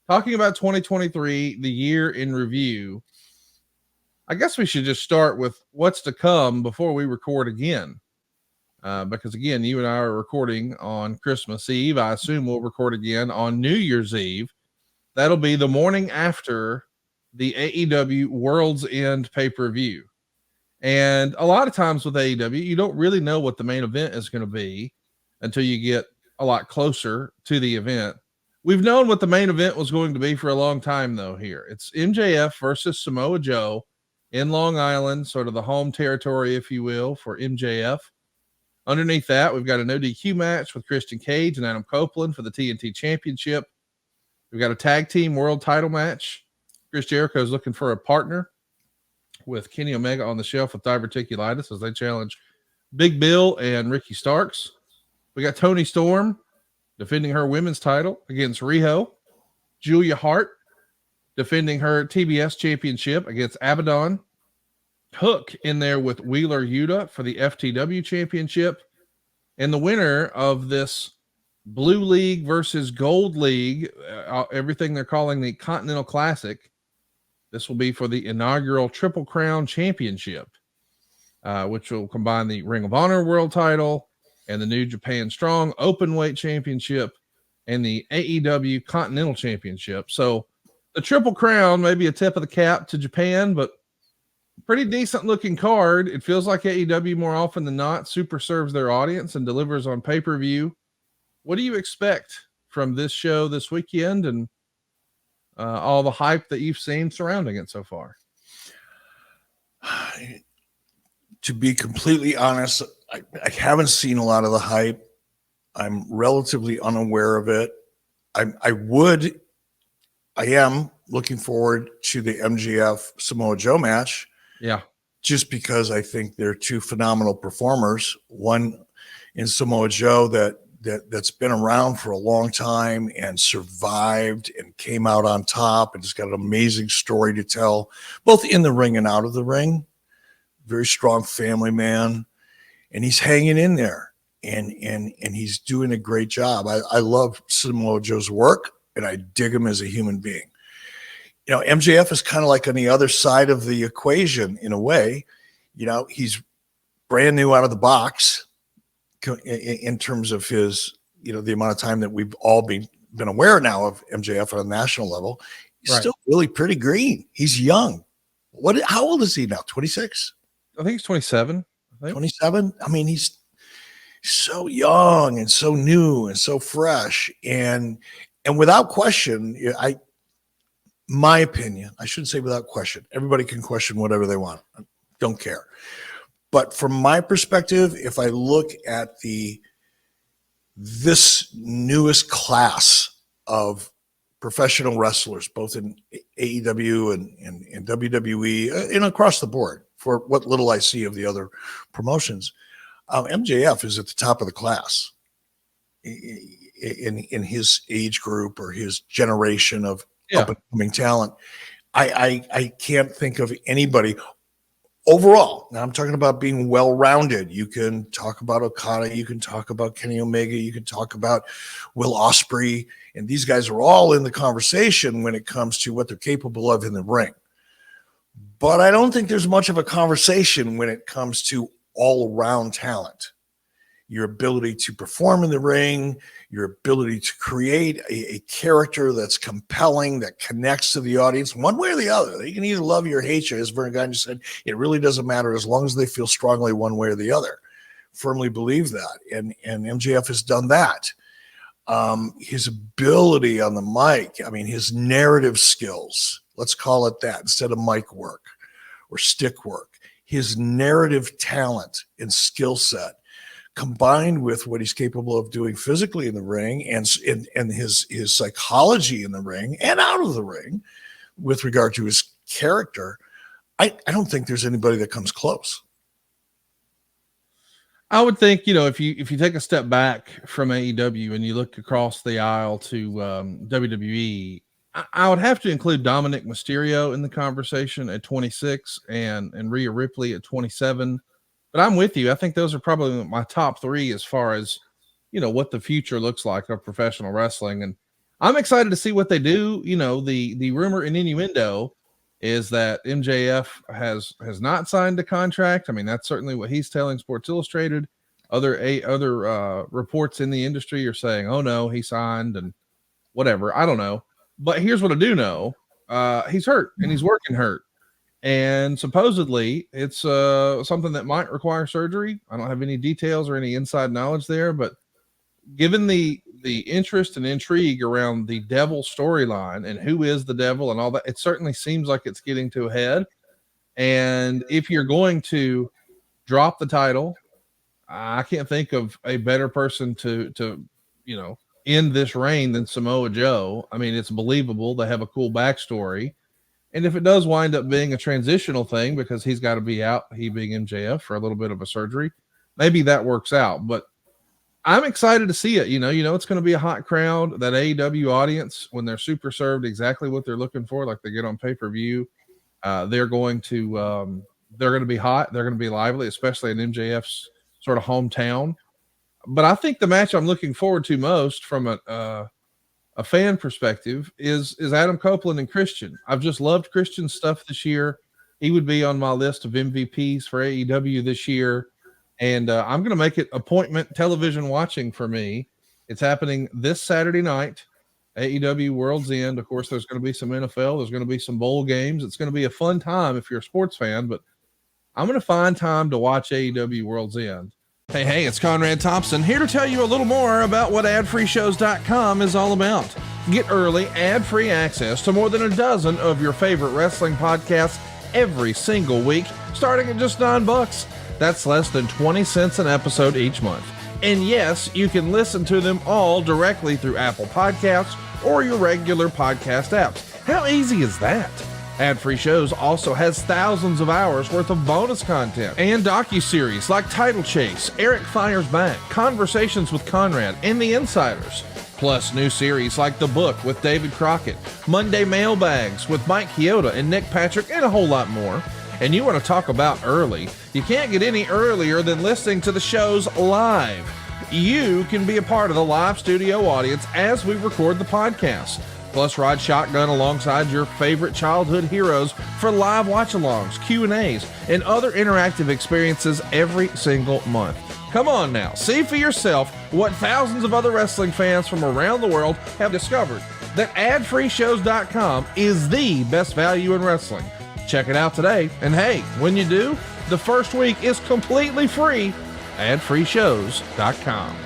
talking about 2023, the year in review, I guess we should just start with what's to come before we record again. Because again, you and I are recording on Christmas Eve. I assume we'll record again on New Year's Eve. That'll be the morning after the AEW World's End pay-per-view. And a lot of times with AEW, you don't really know what the main event is going to be until you get a lot closer to the event. We've known what the main event was going to be for a long time, though. Here it's MJF versus Samoa Joe in Long Island, sort of the home territory, if you will, for MJF. Underneath that, we've got a no DQ match with Christian Cage and Adam Copeland for the TNT Championship. We've got a tag team world title match. Chris Jericho is looking for a partner with Kenny Omega on the shelf with diverticulitis as they challenge Big Bill and Ricky Starks. We got Toni Storm defending her women's title against Riho. Julia Hart defending her TBS championship against Abaddon. Hook in there with Wheeler Yuta for the FTW championship. And the winner of this Blue League versus Gold League, everything they're calling the Continental Classic, this will be for the inaugural Triple Crown Championship, which will combine the Ring of Honor World Title and the New Japan Strong Openweight Championship and the AEW Continental Championship. So the Triple Crown may be a tip of the cap to Japan, but pretty decent looking card. It feels like AEW more often than not super serves their audience and delivers on pay-per-view. What do you expect from this show this weekend and all the hype that you've seen surrounding it so far? To be completely honest, I haven't seen a lot of the hype. I'm relatively unaware of it. I am looking forward to the MJF Samoa Joe match. Yeah. Just because I think they're two phenomenal performers. One in Samoa Joe that's been around for a long time and survived and came out on top and just got an amazing story to tell, both in the ring and out of the ring. Very strong family man. And he's hanging in there and he's doing a great job. I love Samoa Joe's work and I dig him as a human being. You know, MJF is kind of like on the other side of the equation in a way. You know, he's brand new out of the box in terms of his, you know, the amount of time that we've all been aware now of MJF on a national level. He's still really pretty green. He's young. How old is he now? 26? I think he's 27. 27? I mean, he's so young and so new and so fresh. And without question, my opinion, I shouldn't say without question. Everybody can question whatever they want. I don't care. But from my perspective, if I look at this newest class of professional wrestlers, both in AEW and WWE and across the board, for what little I see of the other promotions, MJF is at the top of the class in his age group or his generation of up-and-coming talent. I can't think of anybody overall. Now I'm talking about being well-rounded. You can talk about Okada, you can talk about Kenny Omega, you can talk about Will Ospreay, and these guys are all in the conversation when it comes to what they're capable of in the ring. But I don't think there's much of a conversation when it comes to all-around talent. Your ability to perform in the ring, your ability to create a character that's compelling, that connects to the audience one way or the other. They can either love you or hate you. As Vern Gagne said, it really doesn't matter as long as they feel strongly one way or the other. Firmly believe that. And MJF has done that. His ability on the mic, I mean, his narrative skills, let's call it that, instead of mic work or stick work, his narrative talent and skill set, combined with what he's capable of doing physically in the ring and his psychology in the ring and out of the ring with regard to his character, I don't think there's anybody that comes close. I would think, if you take a step back from AEW and you look across the aisle to WWE, I would have to include Dominic Mysterio in the conversation at 26 and Rhea Ripley at 27. But I'm with you. I think those are probably my top three as far as, what the future looks like of professional wrestling. And I'm excited to see what they do. You know, the rumor and innuendo is that MJF has not signed a contract. I mean, that's certainly what he's telling Sports Illustrated. Other reports in the industry are saying, "Oh no, he signed," and whatever. I don't know. But here's what I do know: he's hurt and he's working hurt, and supposedly it's something that might require surgery. I don't have any details or any inside knowledge there, but given the interest and intrigue around the devil storyline and who is the devil and all that, it certainly seems like it's getting to a head. And if you're going to drop the title, I can't think of a better person to you know, end this reign than Samoa Joe. I mean, it's believable. They have a cool backstory. And if it does wind up being a transitional thing because he's got to be out, he being MJF, for a little bit of a surgery, maybe that works out. But I'm excited to see it. You know, it's going to be a hot crowd. That AEW audience, when they're super served exactly what they're looking for, like they get on pay-per-view, they're going to be hot. They're going to be lively, especially in MJF's sort of hometown. But I think the match I'm looking forward to most from a fan perspective is Adam Copeland and Christian. I've just loved Christian's stuff this year. He would be on my list of MVPs for AEW this year. And I'm going to make it appointment television watching for me. It's happening this Saturday night, AEW World's End. Of course, there's going to be some NFL. There's going to be some bowl games. It's going to be a fun time if you're a sports fan, but I'm going to find time to watch AEW World's End. Hey, it's Conrad Thompson here to tell you a little more about what adfreeshows.com is all about. Get early, ad-free access to more than a dozen of your favorite wrestling podcasts every single week, starting at just $9. That's less than 20 cents an episode each month. And yes, you can listen to them all directly through Apple Podcasts or your regular podcast apps. How easy is that? Ad-free Shows also has thousands of hours worth of bonus content and docuseries like Title Chase, Eric Fires Back, Conversations with Conrad, and The Insiders. Plus new series like The Book with David Crockett, Monday Mailbags with Mike Chioda and Nick Patrick, and a whole lot more. And you want to talk about early? You can't get any earlier than listening to the shows live. You can be a part of the live studio audience as we record the podcast. Plus, ride shotgun alongside your favorite childhood heroes for live watch-alongs, Q&As, and other interactive experiences every single month. Come on now, see for yourself what thousands of other wrestling fans from around the world have discovered, that adfreeshows.com is the best value in wrestling. Check it out today. And hey, when you do, the first week is completely free. Adfreeshows.com.